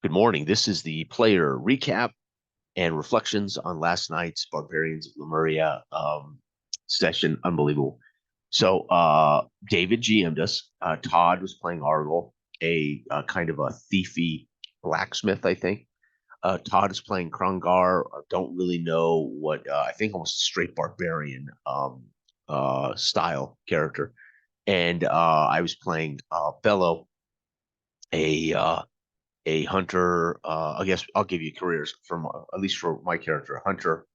Good morning. This is the player recap and reflections on last night's Barbarians of Lemuria session. Unbelievable. So David GM'd us. Todd was playing Argyle, a kind of a thiefy blacksmith, I think. Todd is playing Krungar. Don't really know what I think almost a straight barbarian style character. And I was playing Bello, a hunter. I guess I'll give you careers from at least for my character: a hunter,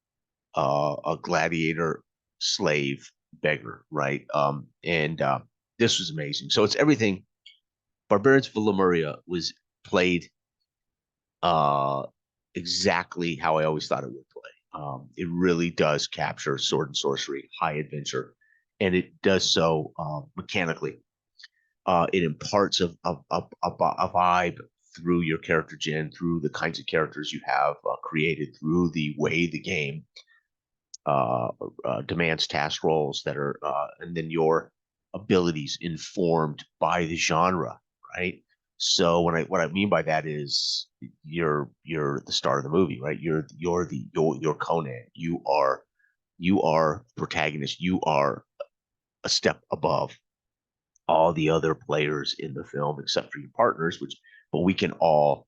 a gladiator, slave, beggar. Right. And this was amazing. So it's everything. Barbarians of Lemuria was played uh, exactly how I always thought it would play. It really does capture sword and sorcery, high adventure, and it does so mechanically. It imparts a vibe through your character gen, through the kinds of characters you have created, through the way the game uh, demands task roles that are, and then your abilities informed by the genre, right? So what I mean by that is you're the star of the movie, right? You're Conan. You are protagonist. You are a step above all the other players in the film except for your partners, but we can all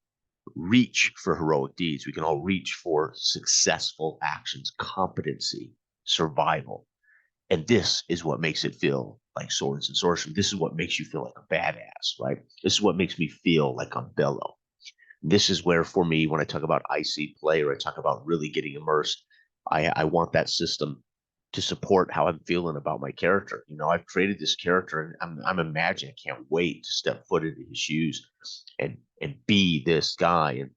reach for heroic deeds. We can all reach for successful actions, competency, survival. And this is what makes it feel like swords and sorcery. This is what makes you feel like a badass, right? This is what makes me feel like I'm Bello. This is where, for me, when I talk about IC play or I talk about really getting immersed, I want that system to support how I'm feeling about my character. I've created this character and I'm imagining I can't wait to step foot into his shoes and be this guy. And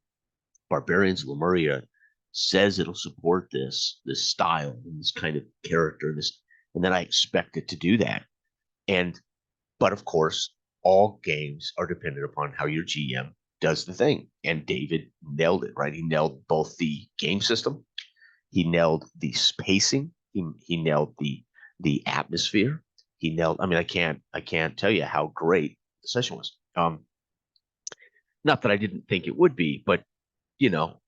Barbarians of Lemuria says it'll support this style and this kind of character, and then I expect it to do that. And but of course, all games are dependent upon how your GM does the thing. And David nailed it, right? He nailed both the game system, he nailed the spacing, he nailed the atmosphere. He nailed. I mean, I can't tell you how great the session was. Not that I didn't think it would be, but you know,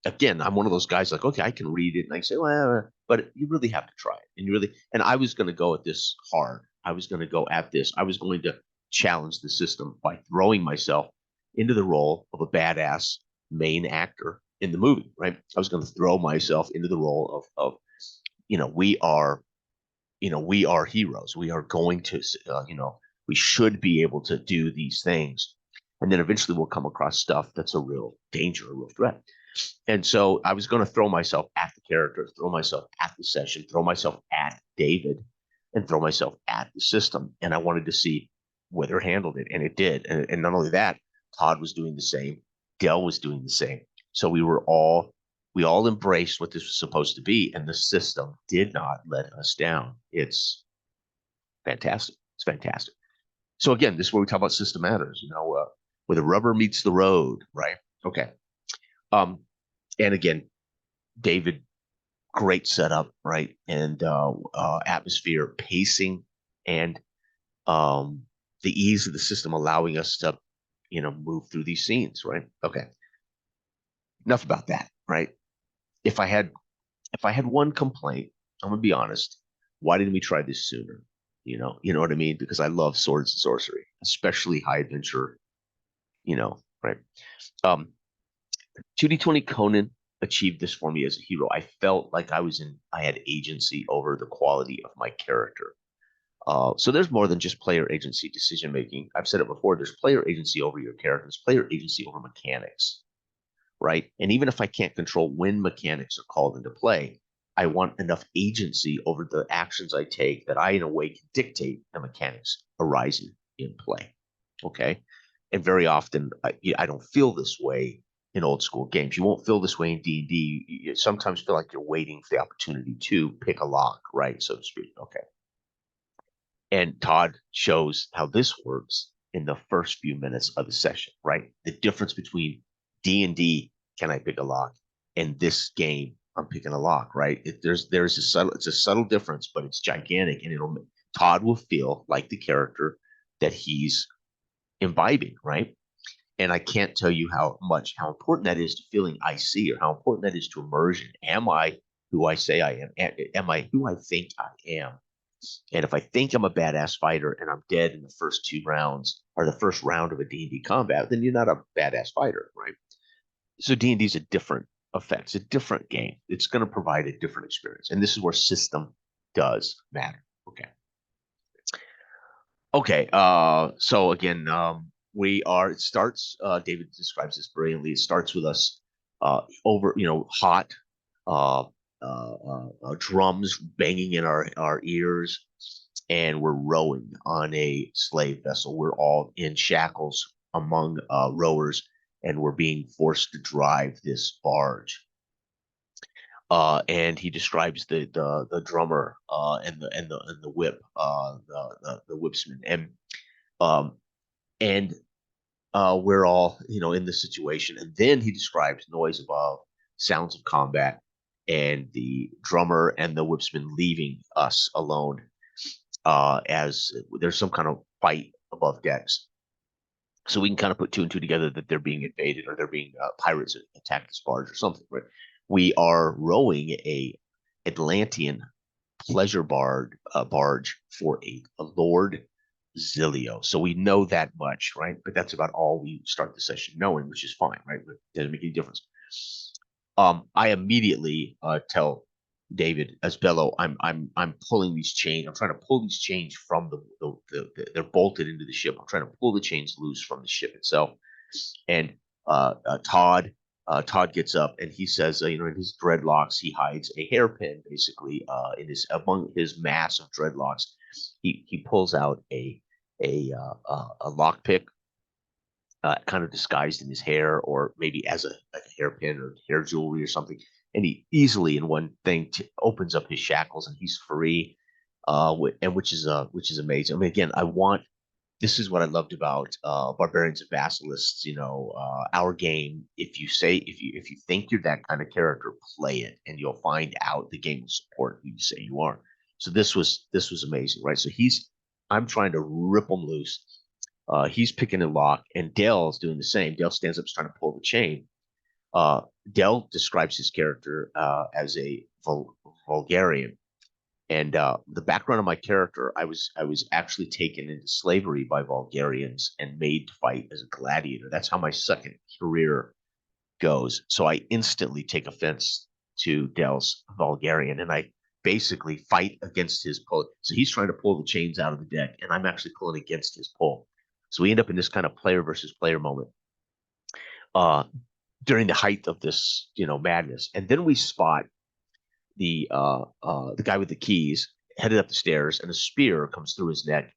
again, I'm one of those guys like, okay, I can read it and I say, well, but you really have to try it. And I was going to go at this hard. I was going to go at this. I was going to challenge the system by throwing myself into the role of a badass main actor in the movie, right? I was going to throw myself into the role of we are, we are heroes. We are going to, we should be able to do these things. And then eventually we'll come across stuff that's a real danger, a real threat. And so I was going to throw myself at the character, throw myself at the session, throw myself at David, and throw myself at the system. And I wanted to see whether it handled it, and it did. And not only that, Todd was doing the same, Dell was doing the same. So we all embraced what this was supposed to be, and the system did not let us down. It's fantastic. It's fantastic. So again, this is where we talk about system matters. Where the rubber meets the road, right? Okay. Um, and again, David, great setup, right? And atmosphere, pacing, and um, the ease of the system allowing us to, move through these scenes, right? Okay, enough about that, right? If I had if I had one complaint, I'm gonna be honest. Why didn't we try this sooner? You know what I mean? Because I love swords and sorcery, especially high adventure. Right? Um, 2D20 Conan achieved this for me as a hero. I felt like I had agency over the quality of my character. So there's more than just player agency decision making. I've said it before. There's player agency over your characters, player agency over mechanics, right? And even if I can't control when mechanics are called into play, I want enough agency over the actions I take that I, in a way, can dictate the mechanics arising in play. Okay. And very often, I don't feel this way in old school games. You won't feel this way in D&D. You sometimes feel like you're waiting for the opportunity to pick a lock, right, so to speak. Okay. And Todd shows how this works in the first few minutes of the session, right? The difference between D&D, can I pick a lock, and this game, I'm picking a lock, right? There's it's a subtle difference, but it's gigantic, and Todd will feel like the character that he's imbibing, right? And I can't tell you how important that is to feeling I see, or how important that is to immersion. Am I who I say I am? Am I who I think I am? And if I think I'm a badass fighter and I'm dead in the first 2 rounds, or the first round of a D&D combat, then you're not a badass fighter, right? So D&D is a different effect. It's a different game. It's going to provide a different experience. And this is where system does matter. Okay. Okay. So again, it starts, David describes this brilliantly. It starts with us over, hot drums banging in our ears, and we're rowing on a slave vessel. We're all in shackles among rowers, and we're being forced to drive this barge. And he describes the drummer and the whip, the whipsman, um, and we're all in this situation. And then he describes noise above, sounds of combat, and the drummer and the whipsman leaving us alone as there's some kind of fight above decks. So we can kind of put 2 and 2 together that they're being invaded, or they're being pirates attack this barge or something, right? We are rowing a Atlantean pleasure barge for a Lord Zilio. So we know that much, right? But that's about all we start the session knowing, which is fine, right? It doesn't make any difference. I immediately tell David as Bello, I'm pulling these chains. I'm trying to pull these chains from they're bolted into the ship. I'm trying to pull the chains loose from the ship itself. And Todd gets up and he says, in his dreadlocks, he hides a hairpin, basically, in his among his mass of dreadlocks. He pulls out a lockpick, kind of disguised in his hair, or maybe as a hairpin or hair jewelry or something. And he easily, in one thing, opens up his shackles, and he's free, and which is amazing. I mean, again, this is what I loved about Barbarians of Basilisks. Our game. If you think you're that kind of character, play it, and you'll find out the game will support who you say you are. So this was amazing, right? So I'm trying to rip him loose. He's picking a lock, and Dell's doing the same. Dell stands up, trying to pull the chain. Uh, Dell describes his character as a Vulgarian, and the background of my character, I was actually taken into slavery by Vulgarians and made to fight as a gladiator. That's how my second career goes. So I instantly take offense to Dell's Vulgarian, and I basically fight against his pull. So he's trying to pull the chains out of the deck, and I'm actually pulling against his pull. So we end up in this kind of player versus player moment uh, during the height of this, madness. And then we spot the guy with the keys headed up the stairs, and a spear comes through his neck,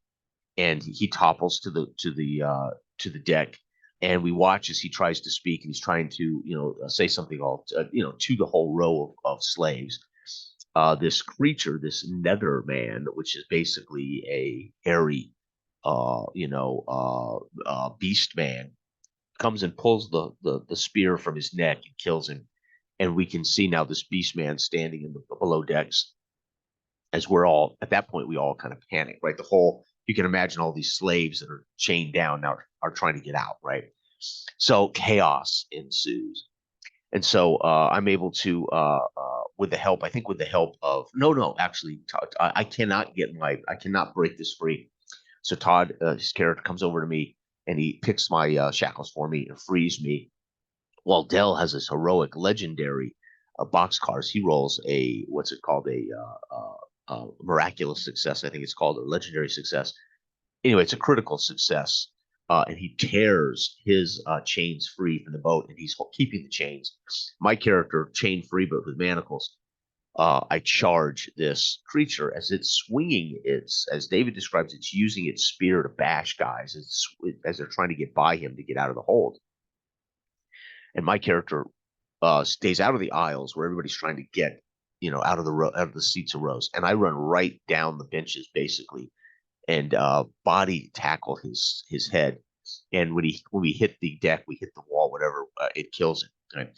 and he topples to the deck. And we watch as he tries to speak, and he's trying to say something to the whole row of slaves. This creature, this nether man, which is basically a hairy beast man, comes and pulls the spear from his neck and kills him. And we can see now this beast man standing in the below decks, as we're all at that point, we all kind of panic, right? You can imagine all these slaves that are chained down now are trying to get out, right? So chaos ensues. And so I'm able to, with the help, I think with the help of, no, actually, I cannot break this free. So Todd, his character, comes over to me, and he picks my shackles for me and frees me. While Dell has this heroic, legendary boxcars. He rolls what's it called? Miraculous success, I think it's called, or legendary success. Anyway, it's a critical success. And he tears his chains free from the boat, and he's keeping the chains. My character, chain free but with manacles. I charge this creature as it's swinging as David describes, it's using its spear to bash guys as they're trying to get by him to get out of the hold. And my character stays out of the aisles where everybody's trying to get, out of the seats of rows, and I run right down the benches basically, and body tackle his head. And when we hit the deck, we hit the wall, whatever, it kills him. Right?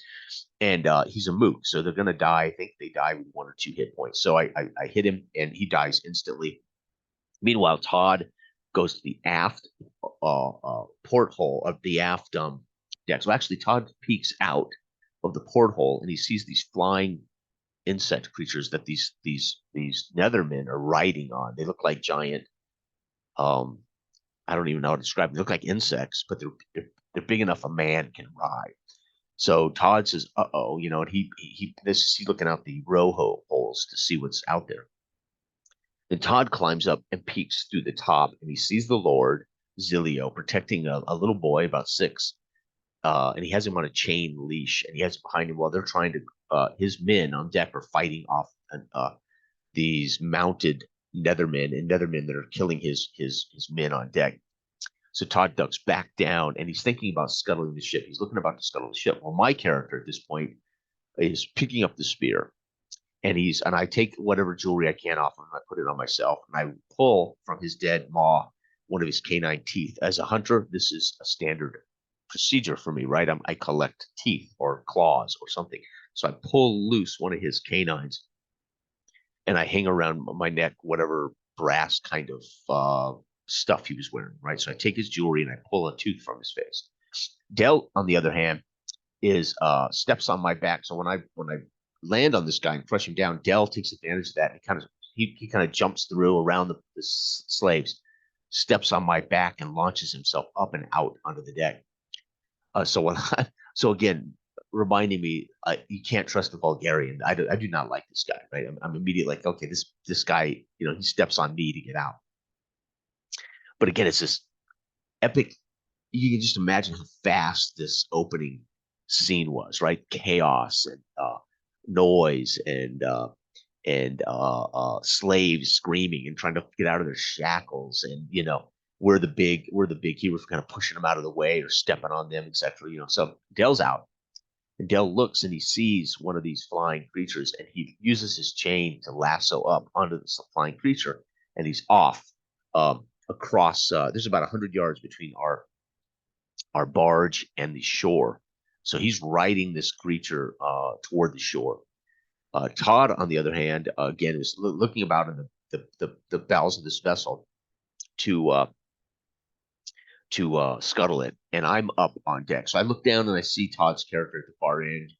And he's a mook, so they're gonna die. I think they die with 1 or 2 hit points. So I hit him, and he dies instantly. Meanwhile, Todd goes to the aft porthole of the aft deck. So actually, Todd peeks out of the porthole and he sees these flying insect creatures that these Nethermen are riding on. They look like giant. I don't even know how to describe them. They look like insects, but they're big enough a man can ride. So Todd says, "Uh oh," and he's looking out the row holes to see what's out there. And Todd climbs up and peeks through the top, and he sees the Lord Zilio protecting a little boy about 6, and he has him on a chain leash, and he has him behind him while they're trying to. His men on deck are fighting off these mounted Nethermen and Nethermen that are killing his men on deck. So Todd ducks back down, and he's thinking about scuttling the ship. He's looking about to scuttle the ship. Well, my character at this point is picking up the spear, and I take whatever jewelry I can off him, and I put it on myself, and I pull from his dead maw one of his canine teeth. As a hunter, this is a standard procedure for me, right? I collect teeth or claws or something. So I pull loose one of his canines, and I hang around my neck whatever brass kind of stuff he was wearing, right? So I take his jewelry and I pull a tooth from his face. Del, on the other hand, is steps on my back. So when I land on this guy and crush him down, Del takes advantage of that and he kind of jumps through around the slaves, steps on my back and launches himself up and out onto the deck. So again, reminding me, you can't trust the Bulgarian. I do not like this guy, right? I'm immediately like, okay, this guy, he steps on me to get out. But again, it's this epic. You can just imagine how fast this opening scene was, right? Chaos and noise and slaves screaming and trying to get out of their shackles, and we're the big heroes kind of pushing them out of the way or stepping on them, etc. So Del's out, and Del looks and he sees one of these flying creatures, and he uses his chain to lasso up onto the flying creature, and he's off across. There's about 100 yards between our barge and the shore, so he's riding this creature toward the shore. Todd, on the other hand, again, is looking about in the bowels of this vessel to scuttle it, and I'm up on deck. So I look down and I see Todd's character at the far end,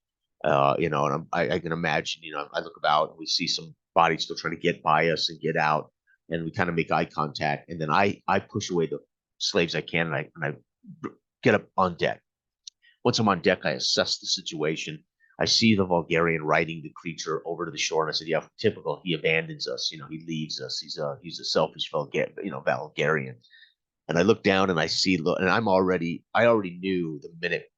and I can imagine, I look about and we see some bodies still trying to get by us and get out, and we kind of make eye contact, and then I push away the slaves I can, and I get up on deck. Once I'm on deck, I assess the situation. I see the Bulgarian riding the creature over to the shore, and I said, "Yeah, typical. He abandons us. He leaves us. He's a selfish Bulgarian." And I look down and I see, and I already knew the minute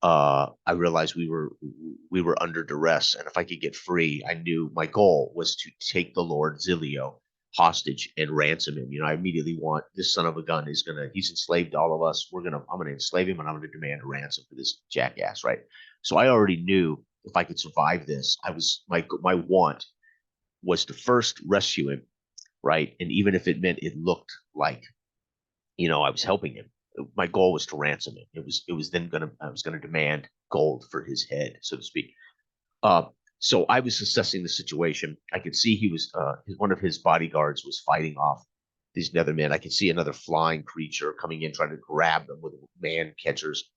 I realized we were under duress, and if I could get free, I knew my goal was to take the Lord Zilio hostage and ransom him. I immediately want this son of a gun he's enslaved all of us. I'm gonna enslave him, and I'm gonna demand a ransom for this jackass, right? So I already knew if I could survive this, my want was to first rescue him, right? And even if it meant it looked like I was helping him, my goal was to ransom him. I was gonna demand gold for his head, so to speak. So I was assessing the situation. I could see he was one of his bodyguards was fighting off these Nethermen. I could see another flying creature coming in trying to grab them with man catchers,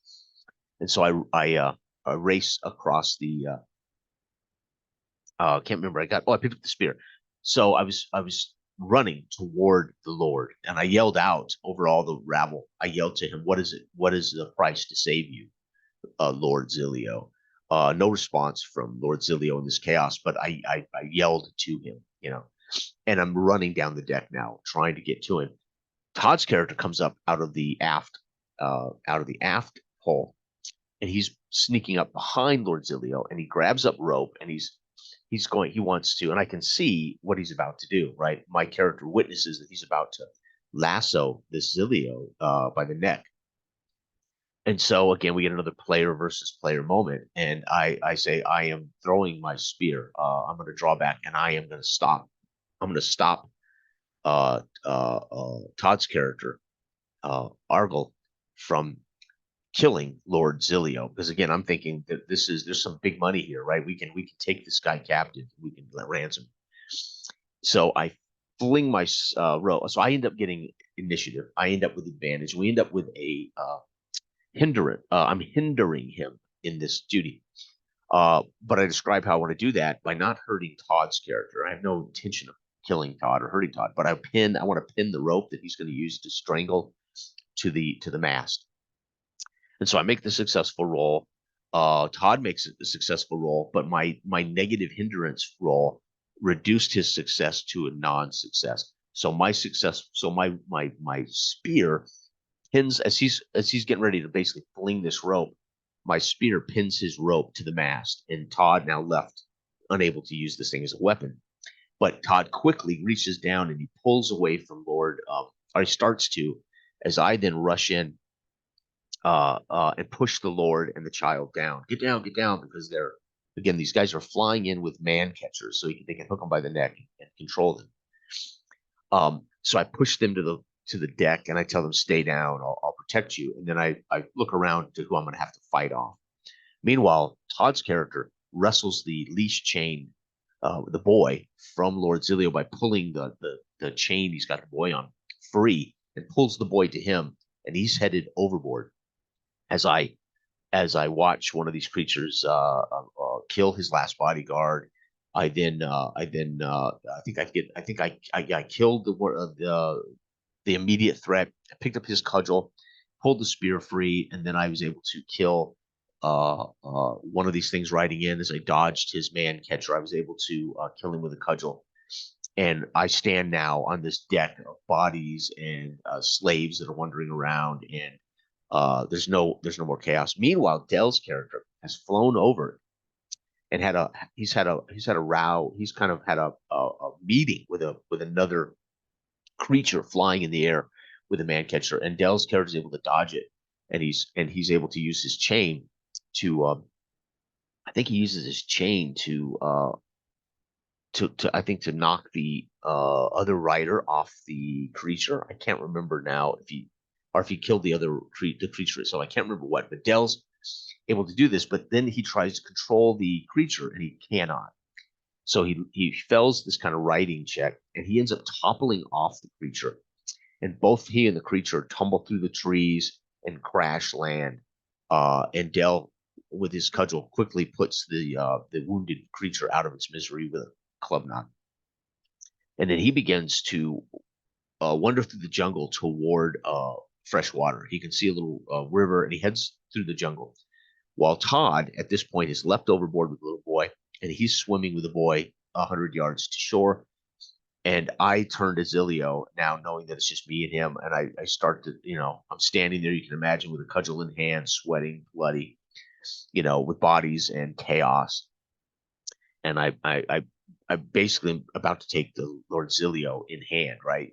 and so I race across the. I can't remember. I picked up the spear. So I was running toward the Lord, and I yelled out over all the rabble. I yelled to him, "What is it? What is the price to save you, Lord Zilio?" No response from Lord Zilio in this chaos, but I yelled to him, and I'm running down the deck now, trying to get to him. Todd's character comes up out of the aft hole, and he's sneaking up behind Lord Zilio, and he grabs up rope, and he wants to, and I can see what he's about to do, right? My character witnesses that he's about to lasso this Zilio by the neck. And so again, we get another player versus player moment, and I say, I am throwing my spear. I'm going to draw back, and I am going to stop. I'm going to stop Todd's character, Argel, from killing Lord Zilio, because again, I'm thinking that there's some big money here, right? We can take this guy captive. We can ransom. So I fling my rope. So I end up getting initiative. I end up with advantage. We end up with a hindrance. I'm hindering him in this duty. But I describe how I want to do that by not hurting Todd's character. I have no intention of killing Todd or hurting Todd, but I want to pin the rope that he's going to use to strangle to the mast. And so I make the successful roll. Todd makes a successful roll, but my negative hindrance roll reduced his success to a non-success. So my spear pins as he's getting ready to basically fling this rope. My spear pins his rope to the mast, and Todd now left unable to use this thing as a weapon. But Todd quickly reaches down and he pulls away from Lord, or he starts to, as I then rush in and push the Lord and the child down. Get down, because again, these guys are flying in with man catchers, so they can hook them by the neck and control them. So I push them to the deck and I tell them, stay down, I'll protect you. And then I look around to who I'm going to have to fight off. Meanwhile, Todd's character wrestles the leash chain, the boy, from Lord Zilio by pulling the chain he's got the boy on free and pulls the boy to him, and he's headed overboard. As I watch one of these creatures kill his last bodyguard, I killed the immediate threat. I picked up his cudgel, pulled the spear free, and then I was able to kill one of these things riding in. As I dodged his man catcher, I was able to kill him with a cudgel. And I stand now on this deck of bodies and slaves that are wandering around, and there's no more chaos. Meanwhile, Dell's character has flown over and he's had a row. He's kind of had a meeting with another creature flying in the air with a man catcher, and Dell's character is able to dodge it, and he's able to use his chain to I think he uses his chain to knock the other rider off the creature. I can't remember now if he killed the creature. So I can't remember what. But Dell's able to do this, but then he tries to control the creature and he cannot. So he fails this kind of riding check and he ends up toppling off the creature. And both he and the creature tumble through the trees and crash land. And Dell, with his cudgel, quickly puts the wounded creature out of its misery with a club knot. And then he begins to wander through the jungle toward fresh water. He can see a little river, and he heads through the jungle. While Todd, at this point, is left overboard with the little boy, and he's swimming with the boy 100 yards to shore. And I turn to Zilio now, knowing that it's just me and him, and I start to, I'm standing there. You can imagine with a cudgel in hand, sweating, bloody, with bodies and chaos. And I basically am about to take the Lord Zilio in hand, right?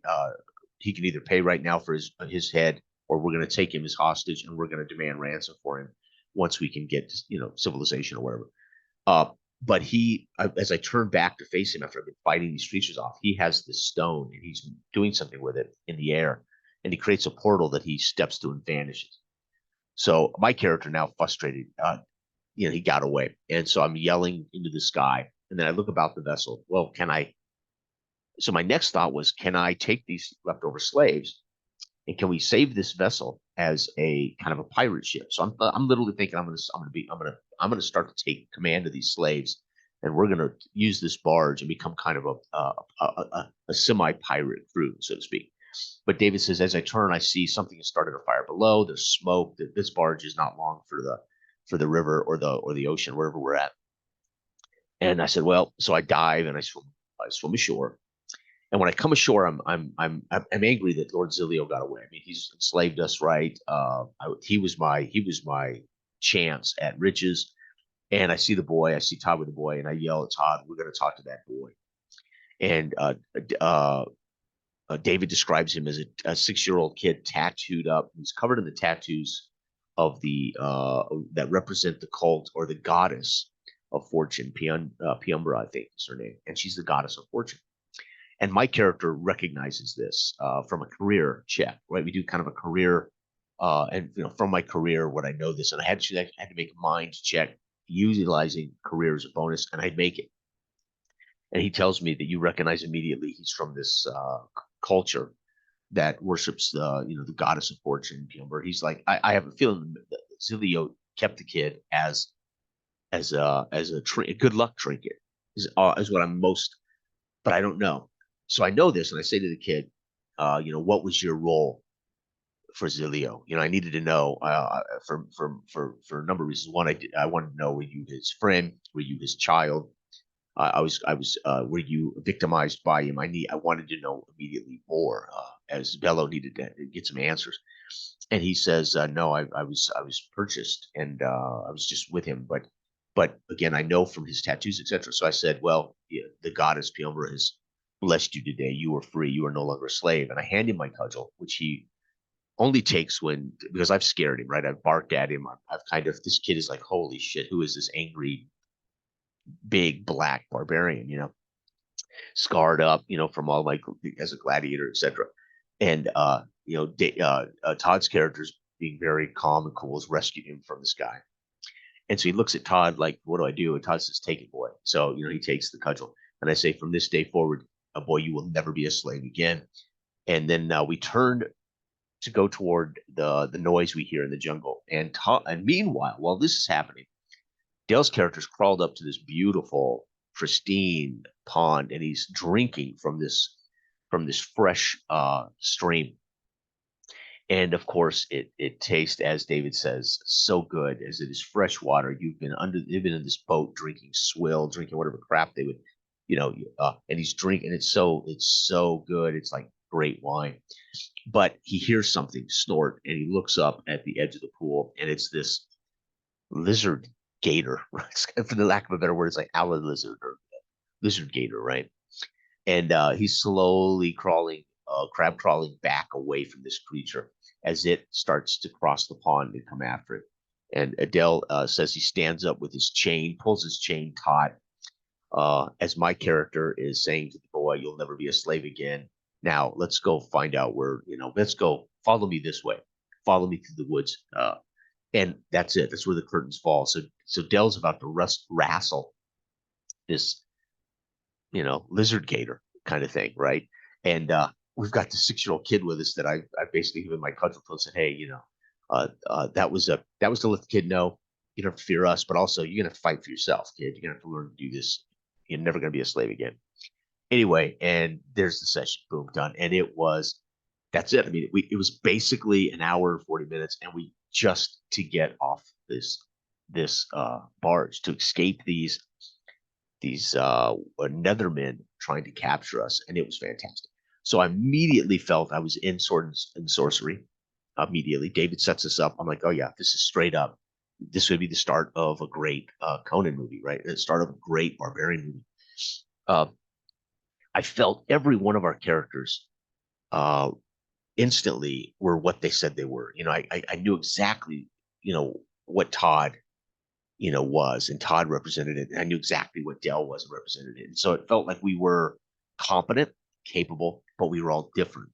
He can either pay right now for his head, or we're going to take him as hostage and we're going to demand ransom for him once we can get civilization or whatever. But as I turn back to face him after I've been fighting these creatures off, he has this stone and he's doing something with it in the air, and he creates a portal that he steps through and vanishes. So my character, now frustrated, he got away, and so I'm yelling into the sky, and then I look about the vessel. Well, so my next thought was, can I take these leftover slaves and can we save this vessel as a kind of a pirate ship? So I'm literally thinking I'm going to start to take command of these slaves, and we're going to use this barge and become kind of a semi-pirate crew, so to speak. But David says, as I turn, I see something has started a fire below. There's smoke. This barge is not long for the river or the ocean, wherever we're at. And I said, well, so I dive and I swim ashore. And when I come ashore, I'm angry that Lord Zilio got away. I mean, he's enslaved us, right? He was my chance at riches. And I see Todd with the boy, and I yell at Todd, "We're going to talk to that boy." And David describes him as a 6-year-old kid, tattooed up. He's covered in the tattoos of that represent the cult or the goddess of fortune. Piumbra, I think is her name, and she's the goddess of fortune. And my character recognizes this from a career check, right? We do kind of a career, and from my career, what I know this, and I had to make a mind check utilizing career as a bonus, and I'd make it. And he tells me that you recognize immediately he's from this culture that worships the goddess of fortune. Where he's like, I have a feeling that Zilio kept the kid as a good luck trinket is what I'm most, but I don't know. So I know this, and I say to the kid, what was your role for Zilio? I needed to know for a number of reasons. One, I wanted to know, were you his friend? Were you his child? Were you victimized by him? I wanted to know immediately more, as Bello needed to get some answers. And he says, no, I was purchased, and I was just with him. But again, I know from his tattoos, etc. So I said, well, yeah, the goddess Piumra has blessed you today. You are free. You are no longer a slave. And I hand him my cudgel, which he only takes because I've scared him, right? I've barked at him. I've kind of, this kid is like, holy shit, who is this angry, big black barbarian, scarred up, from all my, as a gladiator, etc. And, Todd's character's being very calm and cool, has rescued him from this guy. And so he looks at Todd like, what do I do? And Todd says, take it, boy. So, he takes the cudgel. And I say, from this day forward, boy, you will never be a slave again. And then we turned to go toward the noise we hear in the jungle. And meanwhile, while this is happening, Dale's character's crawled up to this beautiful, pristine pond, and he's drinking from this fresh stream. And of course, it tastes, as David says, so good, as it is fresh water. You've been in this boat drinking swill, drinking whatever crap they would, and he's drinking. It's so good. It's like great wine. But he hears something snort, and he looks up at the edge of the pool, and it's this lizard gator. For the lack of a better word, it's like owl lizard or lizard gator, right? And he's slowly crab crawling back away from this creature as it starts to cross the pond and come after it. And Adele says he stands up with his chain, pulls his chain taut, as my character is saying to the boy, "You'll never be a slave again. Now let's go find out let's go. Follow me this way. Follow me through the woods." And that's it. That's where the curtains fall. So Dell's about to wrestle this lizard gator kind of thing, right? And we've got the 6-year-old kid with us that I basically given my cudgel to and said, hey, that was to let the kid know you don't have to fear us, but also you're gonna fight for yourself, kid. You're gonna have to learn to do this. You're never gonna be a slave again. Anyway, and there's the session, boom, done. And that's it. I mean, it was basically an hour and 40 minutes, and we just to get off this barge to escape these nethermen trying to capture us, and it was fantastic. So I immediately felt I was in sword and sorcery. Immediately, David sets us up. I'm like, oh yeah, this is straight up. This would be the start of a great Conan movie, right? The start of a great barbarian movie. Uh, I felt every one of our characters uh, instantly were what they said they were. I knew exactly, what Todd was, and Todd represented it. And I knew exactly what Dell was and represented it. And so it felt like we were competent, capable, but we were all different,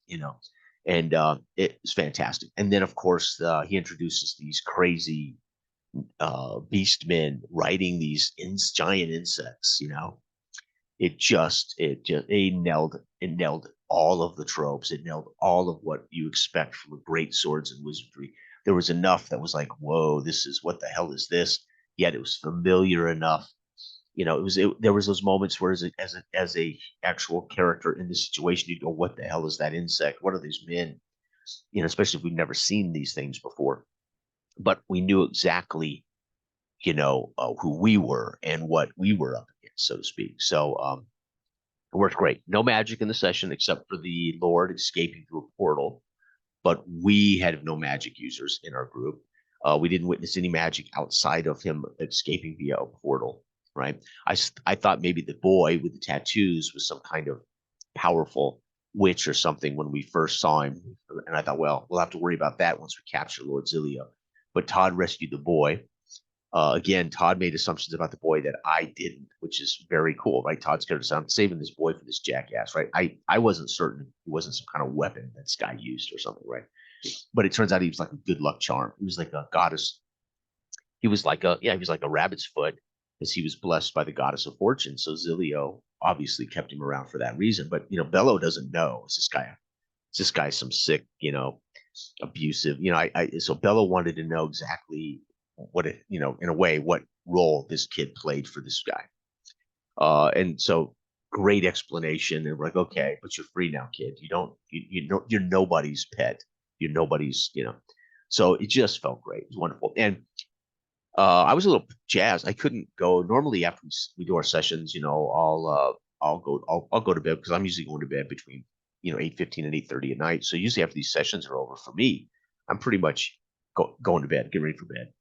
and it was fantastic. And then, of course, he introduces these crazy beast men riding these giant insects, it nailed all of the tropes. It nailed all of what you expect from a great swords and wizardry. There was enough that was like, whoa, this is, what the hell is this? Yet it was familiar enough. There was those moments where as a actual character in this situation, you'd go, what the hell is that insect? What are these men? Especially if we've never seen these things before. But we knew exactly, who we were and what we were up against, so to speak. So it worked great. No magic in the session except for the Lord escaping through a portal, but we had no magic users in our group. We didn't witness any magic outside of him escaping via a portal, right? I thought maybe the boy with the tattoos was some kind of powerful witch or something when we first saw him. And I thought, well, we'll have to worry about that once we capture Lord Zilio. But Todd rescued the boy. Again, Todd made assumptions about the boy that I didn't, which is very cool, right? Todd's character said, I'm saving this boy for this jackass, right? I wasn't certain he wasn't some kind of weapon that this guy used or something, right? But it turns out he was like a good luck charm. He was like a goddess. He was like a rabbit's foot, because he was blessed by the goddess of fortune. So Zilio obviously kept him around for that reason. But Bello doesn't know. Is this guy some sick, abusive? So Bello wanted to know exactly what it, in a way, what role this kid played for this guy. And so great explanation. And we're like, okay, but you're free now, kid. You don't, you know, you're nobody's pet. You're nobody's, So it just felt great. It was wonderful. And I was a little jazzed. I couldn't go normally after we do our sessions. I'll go to bed because I'm usually going to bed between 8:15 and 8:30 at night. So usually after these sessions are over for me, I'm pretty much going to bed, getting ready for bed.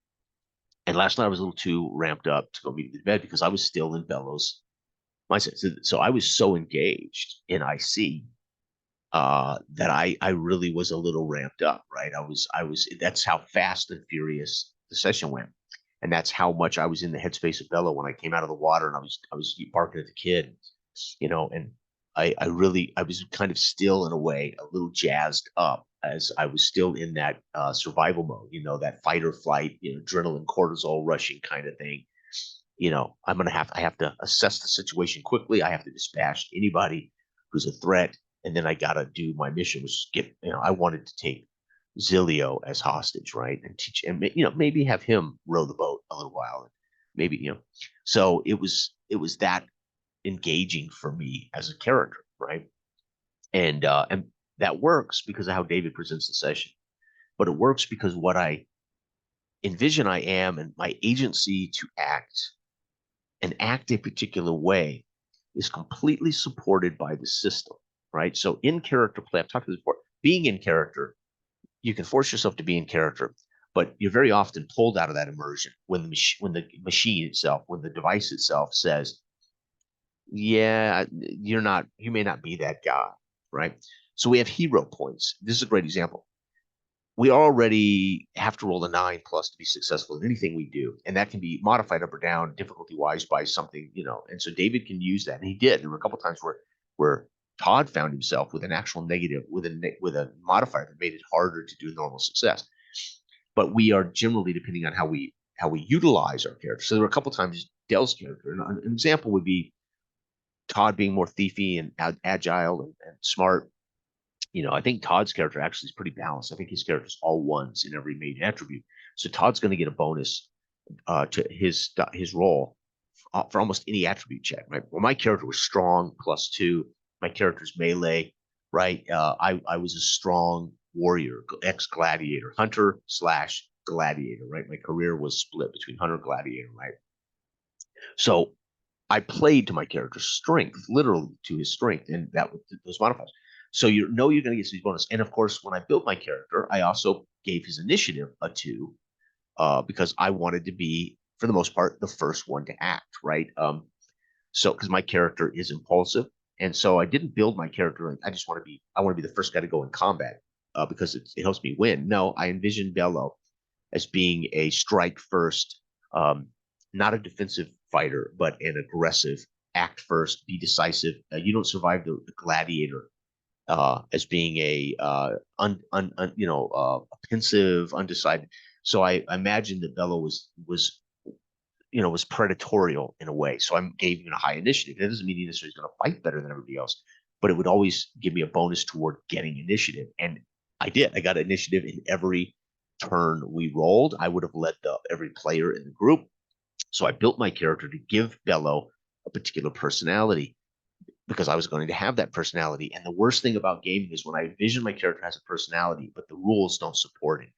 And last night I was a little too ramped up to go meet in bed because I was still in Bellows mindset. So I was so engaged in IC that I really was a little ramped up, right? I was that's how fast and furious the session went. And that's how much I was in the headspace of Bello when I came out of the water and I was barking at the kid, and I was kind of still in a way a little jazzed up as I was still in that survival mode, that fight or flight, adrenaline, cortisol rushing kind of thing. I have to assess the situation quickly. I have to dispatch anybody who's a threat, and then I gotta do my mission, which is I wanted to take Zilio as hostage, right, and teach, and maybe have him row the boat a little while, and maybe So it was that engaging for me as a character, right, and that works because of how David presents the session, but it works because what I envision I am and my agency to act and act a particular way is completely supported by the system, right? So in character play, I've talked about this before, being in character, you can force yourself to be in character, but you're very often pulled out of that immersion when the machine itself, when the device itself says, yeah, you may not be that guy, right? So we have hero points. This is a great example. We already have to roll a 9+ to be successful in anything we do. And that can be modified up or down difficulty wise by something, And so David can use that. And he did. There were a couple of times where Todd found himself with an actual negative, with a modifier that made it harder to do normal success. But we are generally depending on how we utilize our character. So there were a couple of times Dell's character. And an example would be Todd being more thiefy and agile and smart. I think Todd's character actually is pretty balanced. I think his character is all ones in every main attribute. So Todd's going to get a bonus to his role for almost any attribute check, right? Well, my character was strong +2. My character's melee, right? I was a strong warrior, ex-gladiator, hunter/gladiator, right? My career was split between hunter and gladiator, right? So I played to my character's strength, literally to his strength, and that was those modifiers. So you're going to get these bonus. And of course, when I built my character, I also gave his initiative a 2 because I wanted to be, for the most part, the first one to act, right? So because my character is impulsive, and so I didn't build my character. I want to be the first guy to go in combat because it helps me win. No, I envisioned Bello as being a strike first, not a defensive fighter, but an aggressive, act first, be decisive. You don't survive the gladiator as being a pensive, undecided. So I imagined that Bello was predatorial in a way. So I gave him a high initiative. That doesn't mean he necessarily is going to fight better than everybody else, but it would always give me a bonus toward getting initiative. And I did. I got initiative in every turn we rolled. I would have led every player in the group. So I built my character to give Bello a particular personality because I was going to have that personality. And the worst thing about gaming is when I envision my character has a personality, but the rules don't support it.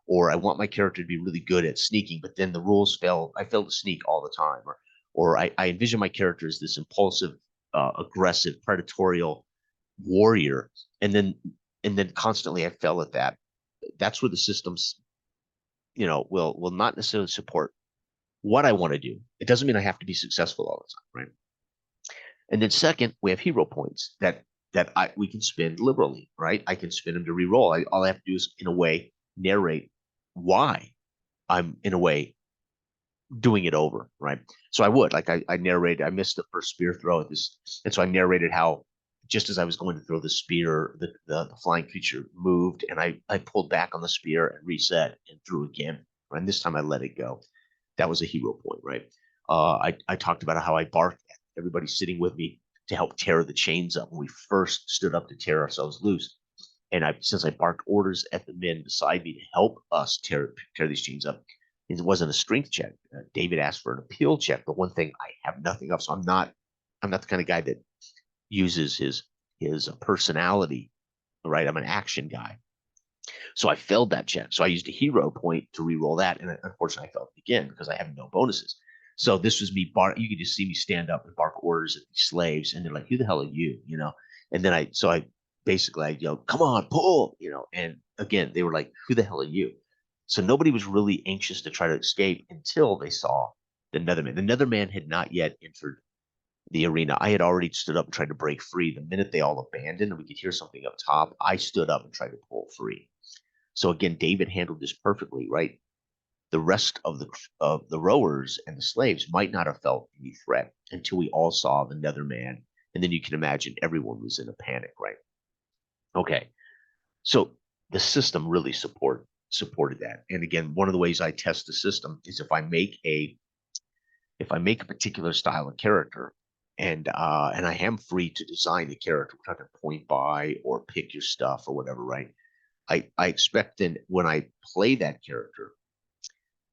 Or I want my character to be really good at sneaking, but then the rules I fail to sneak all the time. Or I envision my character as this impulsive, aggressive, predatorial warrior, and then constantly I fail at that. That's where the systems, will not necessarily support what I want to do. It doesn't mean I have to be successful all the time, right? And then second, we have hero points that we can spend liberally, right? I can spend them to re-roll. All I have to do is, in a way, narrate why I'm, in a way, doing it over, right? So I would, like, I narrated, I missed the first spear throw at this, and so I narrated how, just as I was going to throw the spear, the flying creature moved, and I pulled back on the spear and reset and threw again. Right? And this time I let it go. That was a hero point, right? I talked about how I barked at everybody sitting with me to help tear the chains up when we first stood up to tear ourselves loose. And since I barked orders at the men beside me to help us tear these chains up, it wasn't a strength check. David asked for an appeal check, but one thing I have nothing of, so I'm not the kind of guy that uses his personality, right? I'm an action guy. So I failed that check. So I used a hero point to re-roll that, and unfortunately I failed it again because I have no bonuses. So this was me bark. You could just see me stand up and bark orders at these slaves, and they're like, "Who the hell are you?" You know. And then I basically I yelled, "Come on, pull!" You know. And again, they were like, "Who the hell are you?" So nobody was really anxious to try to escape until they saw the Netherman. The Netherman had not yet entered the arena. I had already stood up and tried to break free. The minute they all abandoned, and we could hear something up top, I stood up and tried to pull free. So again, David handled this perfectly, right? The rest of the rowers and the slaves might not have felt any threat until we all saw the Netherman, and then you can imagine everyone was in a panic, right? Okay, so the system really supported that. And again, one of the ways I test the system is if I make a particular style of character, and I am free to design the character, we're not going to point by or pick your stuff or whatever, right? I expect then when I play that character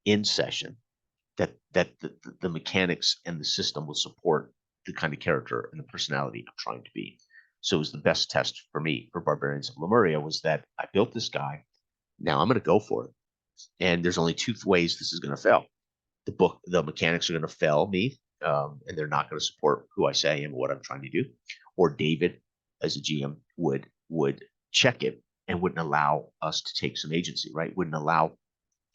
in session that the mechanics and the system will support the kind of character and the personality I'm trying to be. So it was the best test for me for Barbarians of Lemuria was that I built this guy. Now I'm going to go for it. And there's only two ways this is going to fail. The mechanics are going to fail me, and they're not going to support who I say I am and what I'm trying to do. Or David, as a GM, would check it and wouldn't allow us to take some agency, right? Wouldn't allow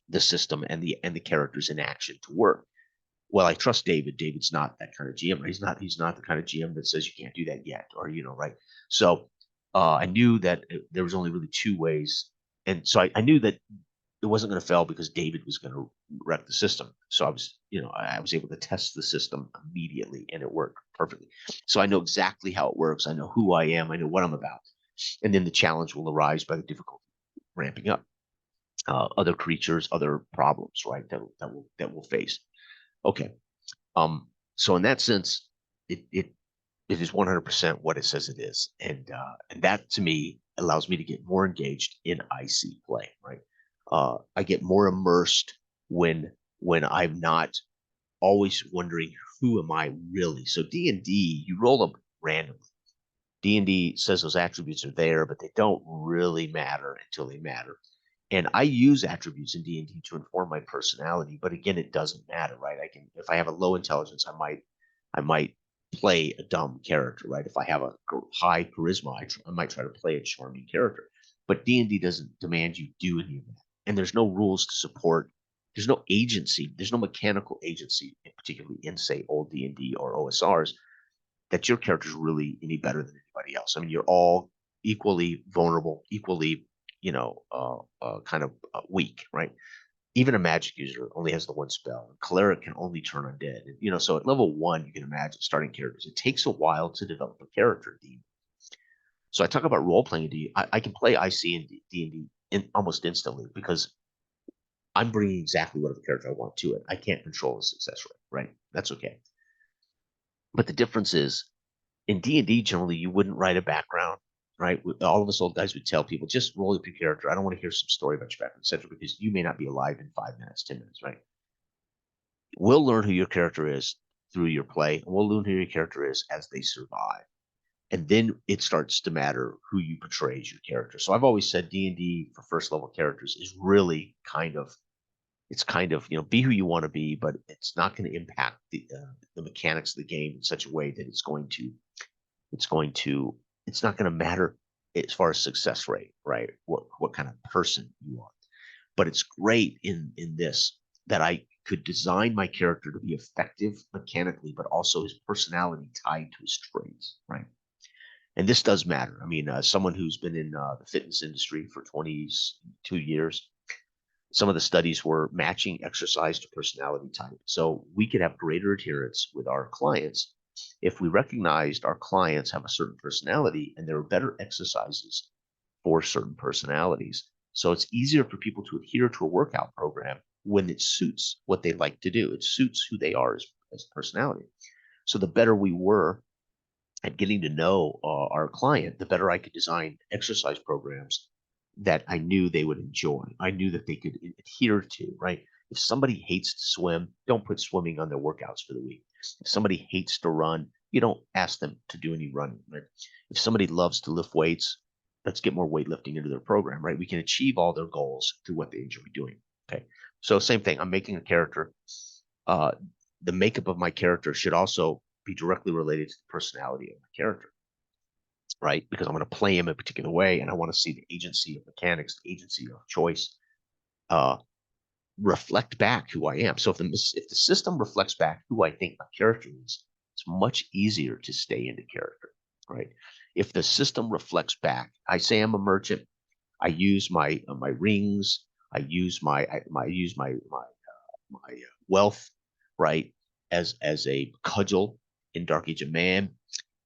the system and the characters in action to work. Well, I trust David. David's not that kind of GM. He's not the kind of GM that says you can't do that yet, or right. So I knew that there was only really two ways, and so I knew that it wasn't going to fail because David was going to wreck the system. So I was able to test the system immediately, and it worked perfectly. So I know exactly how it works. I know who I am. I know what I'm about, and then the challenge will arise by the difficulty ramping up. Other creatures, other problems, right? That will face. Okay. So in that sense, it is 100% what it says it is, and that to me allows me to get more engaged in IC play, right? I get more immersed when I'm not always wondering who am I really. So D&D, you roll them randomly. D&D says those attributes are there, but they don't really matter until they matter. And I use attributes in D&D to inform my personality, but again, it doesn't matter, right? If I have a low intelligence, I might play a dumb character, right? If I have a high charisma, I might try to play a charming character. But D&D doesn't demand you do any of that, and there's no rules to support. There's no agency. There's no mechanical agency, particularly in say old D&D or OSRs, that your character is really any better than anybody else. I mean, you're all equally vulnerable, equally, kind of weak, right? Even a magic user only has the one spell. A cleric can only turn undead. So at level 1, you can imagine starting characters. It takes a while to develop a character. So I talk about role playing D. I can play IC and D&D almost instantly because I'm bringing exactly whatever character I want to it. I can't control the success rate, right? That's okay. But the difference is in D&D, generally, you wouldn't write a background, right? All of us old guys would tell people, just roll up your character. I don't want to hear some story about your background, etc., because you may not be alive in 5 minutes, 10 minutes, right? We'll learn who your character is through your play, and we'll learn who your character is as they survive. And then it starts to matter who you portray as your character. So I've always said D&D for first level characters is really it's kind of be who you want to be, but it's not going to impact the mechanics of the game in such a way that it's not going to matter as far as success rate, right? What kind of person you are. But it's great in this that I could design my character to be effective mechanically, but also his personality tied to his traits, right? And this does matter. I mean, someone who's been in the fitness industry for 22 years, some of the studies were matching exercise to personality type. So we could have greater adherence with our clients if we recognized our clients have a certain personality and there are better exercises for certain personalities. So it's easier for people to adhere to a workout program when it suits what they like to do. It suits who they are as a personality. So the better we were and getting to know our client, the better I could design exercise programs that I knew they would enjoy. I knew that they could adhere to, right? If somebody hates to swim, don't put swimming on their workouts for the week. If somebody hates to run, you don't ask them to do any running, right? If somebody loves to lift weights, let's get more weightlifting into their program, right? We can achieve all their goals through what they enjoy doing. Okay. So same thing. I'm making a character. Uh, the makeup of my character should also be directly related to the personality of my character, right? Because I'm going to play him a particular way, and I want to see the agency of mechanics, the agency of choice, uh, reflect back who I am. So if the system reflects back who I think my character is, it's much easier to stay into character, right? If the system reflects back, I say I'm a merchant. I use my rings. I use my wealth, right, as a cudgel in Dark Age of Man.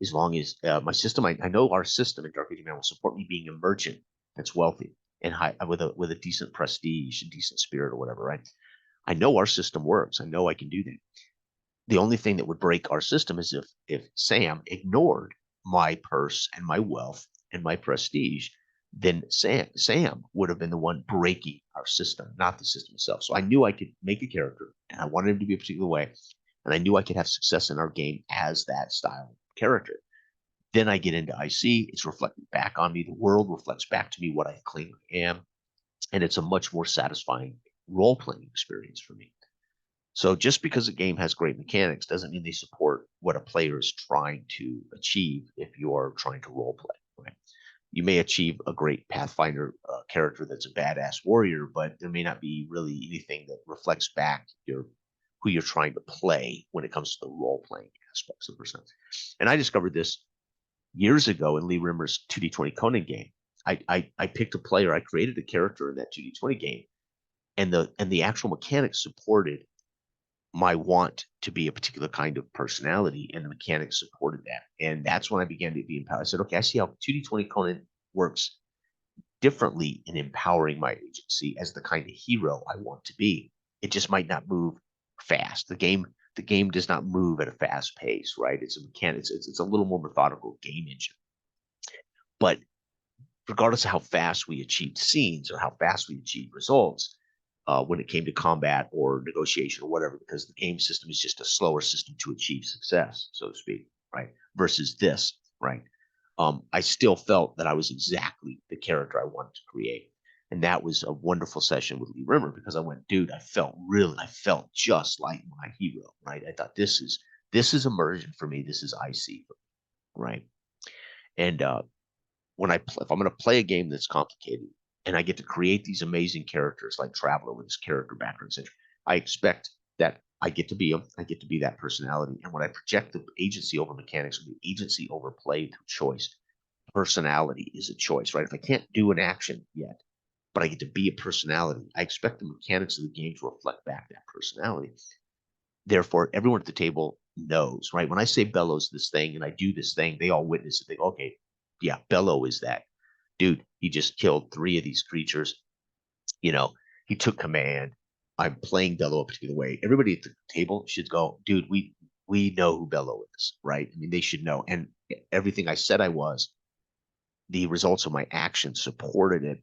As long as my system, I know our system in Dark Age of Man will support me being a merchant that's wealthy and high with a decent prestige and decent spirit or whatever, right? I know our system works. I know I can do that. The only thing that would break our system is if Sam ignored my purse and my wealth and my prestige, then Sam would have been the one breaking our system, not the system itself. So I knew I could make a character, and I wanted him to be a particular way, and I knew I could have success in our game as that style of character. Then I get into IC. It's reflected back on me. The world reflects back to me what I claim I am, and it's a much more satisfying role playing experience for me. So just because a game has great mechanics doesn't mean they support what a player is trying to achieve if you're trying to role play, right? You may achieve a great Pathfinder character that's a badass warrior, but there may not be really anything that reflects back who you're trying to play when it comes to the role playing aspects of persona. And I discovered this years ago in Lee Rimmer's 2D20 Conan game. I picked a player, I created a character in that 2D20 game, and the actual mechanics supported my want to be a particular kind of personality, and the mechanics supported that. And that's when I began to be empowered. I said, okay, I see how 2D20 Conan works differently in empowering my agency as the kind of hero I want to be. It just might not move fast. The game does not move at a fast pace, right? It's a mechanic. It's a little more methodical game engine. But regardless of how fast we achieved scenes or how fast we achieved results, when it came to combat or negotiation or whatever, because the game system is just a slower system to achieve success, so to speak, right? Versus this, right? I still felt that I was exactly the character I wanted to create. And that was a wonderful session with Lee Rimmer because I went, dude, I felt just like my hero, right? I thought this is immersion for me. This is IC, right? And if I'm going to play a game that's complicated and I get to create these amazing characters like Traveler with his character background, etc., I expect that I get to be him. I get to be that personality. And when I project the agency over mechanics, or the agency over play through choice, personality is a choice, right? If I can't do an action yet, but I get to be a personality, I expect the mechanics of the game to reflect back that personality. Therefore, everyone at the table knows, right? When I say Bellows this thing and I do this thing, they all witness it. They go, okay, yeah, Bello is that dude. He just killed three of these creatures. You know, he took command. I'm playing Bello a particular way. Everybody at the table should go, dude. We know who Bello is, right? I mean, they should know. And everything I said I was, the results of my actions supported it.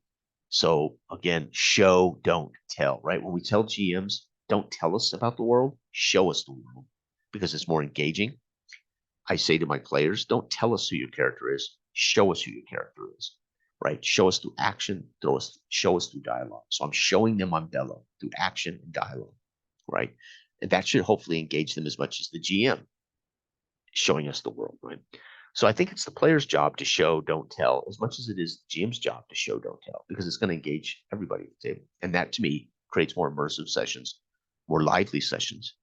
So again, show, don't tell, right? When we tell GMs, don't tell us about the world, show us the world because it's more engaging. I say to my players, don't tell us who your character is, show us who your character is, right? Show us through action, show us through dialogue. So I'm showing them I'm Bello through action and dialogue, right? And that should hopefully engage them as much as the GM showing us the world, right? So I think it's the player's job to show, don't tell, as much as it is the GM's job to show, don't tell, because it's going to engage everybody at the table. And that to me creates more immersive sessions, more lively sessions.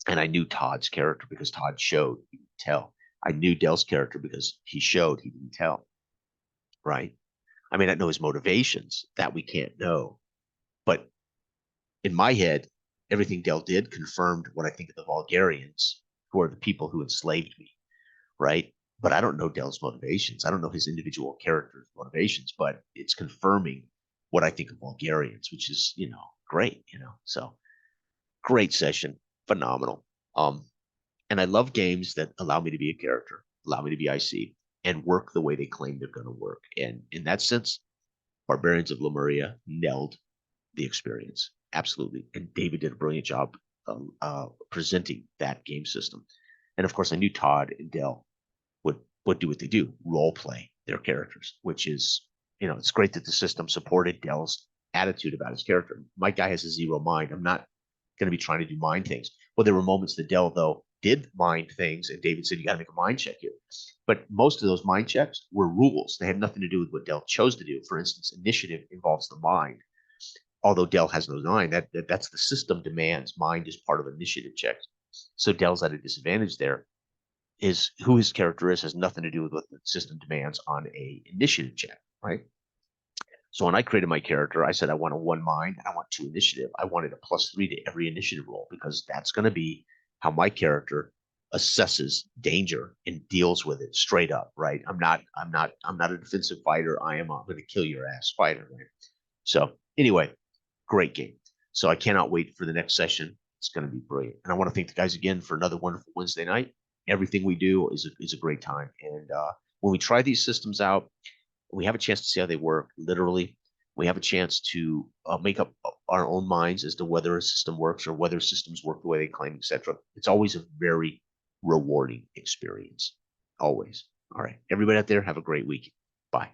And I knew Todd's character because Todd showed, he didn't tell. I knew Dell's character because he showed, he didn't tell, right? I may not know his motivations, that we can't know. But in my head, everything Dell did confirmed what I think of the Vulgarians, who are the people who enslaved me, right? But I don't know Dell's motivations. I don't know his individual character's motivations, but it's confirming what I think of Bulgarians, which is, great, So great session, phenomenal. And I love games that allow me to be a character. allow me to be IC, and work the way they claim they're going to work. And in that sense, Barbarians of Lemuria nailed the experience. Absolutely. And David did a brilliant job presenting that game system. And of course, I knew Todd and Dell would do what they do, role play their characters, which is, it's great that the system supported Dell's attitude about his character. My guy has a 0 mind. I'm not going to be trying to do mind things. Well, there were moments that Dell, though, did mind things, and David said, you got to make a mind check here. But most of those mind checks were rules. They had nothing to do with what Dell chose to do. For instance, initiative involves the mind. Although Dell has no mind, that's the system demands. Mind is part of initiative checks. So Dell's at a disadvantage there. Is who his character is has nothing to do with what the system demands on a initiative check, right? So when I created my character, I said I want a 1 mind, I want 2 initiative. I wanted a +3 to every initiative roll because that's going to be how my character assesses danger and deals with it straight up, right? I'm not a defensive fighter. I'm going to kill your ass fighter, right? So anyway, great game. So I cannot wait for the next session. It's going to be brilliant. And I want to thank the guys again for another wonderful Wednesday night. Everything we do is a great time. And when we try these systems out, we have a chance to see how they work. Literally, we have a chance to make up our own minds as to whether a system works or whether systems work the way they claim, etc. It's always a very rewarding experience. Always. All right. Everybody out there, have a great week. Bye.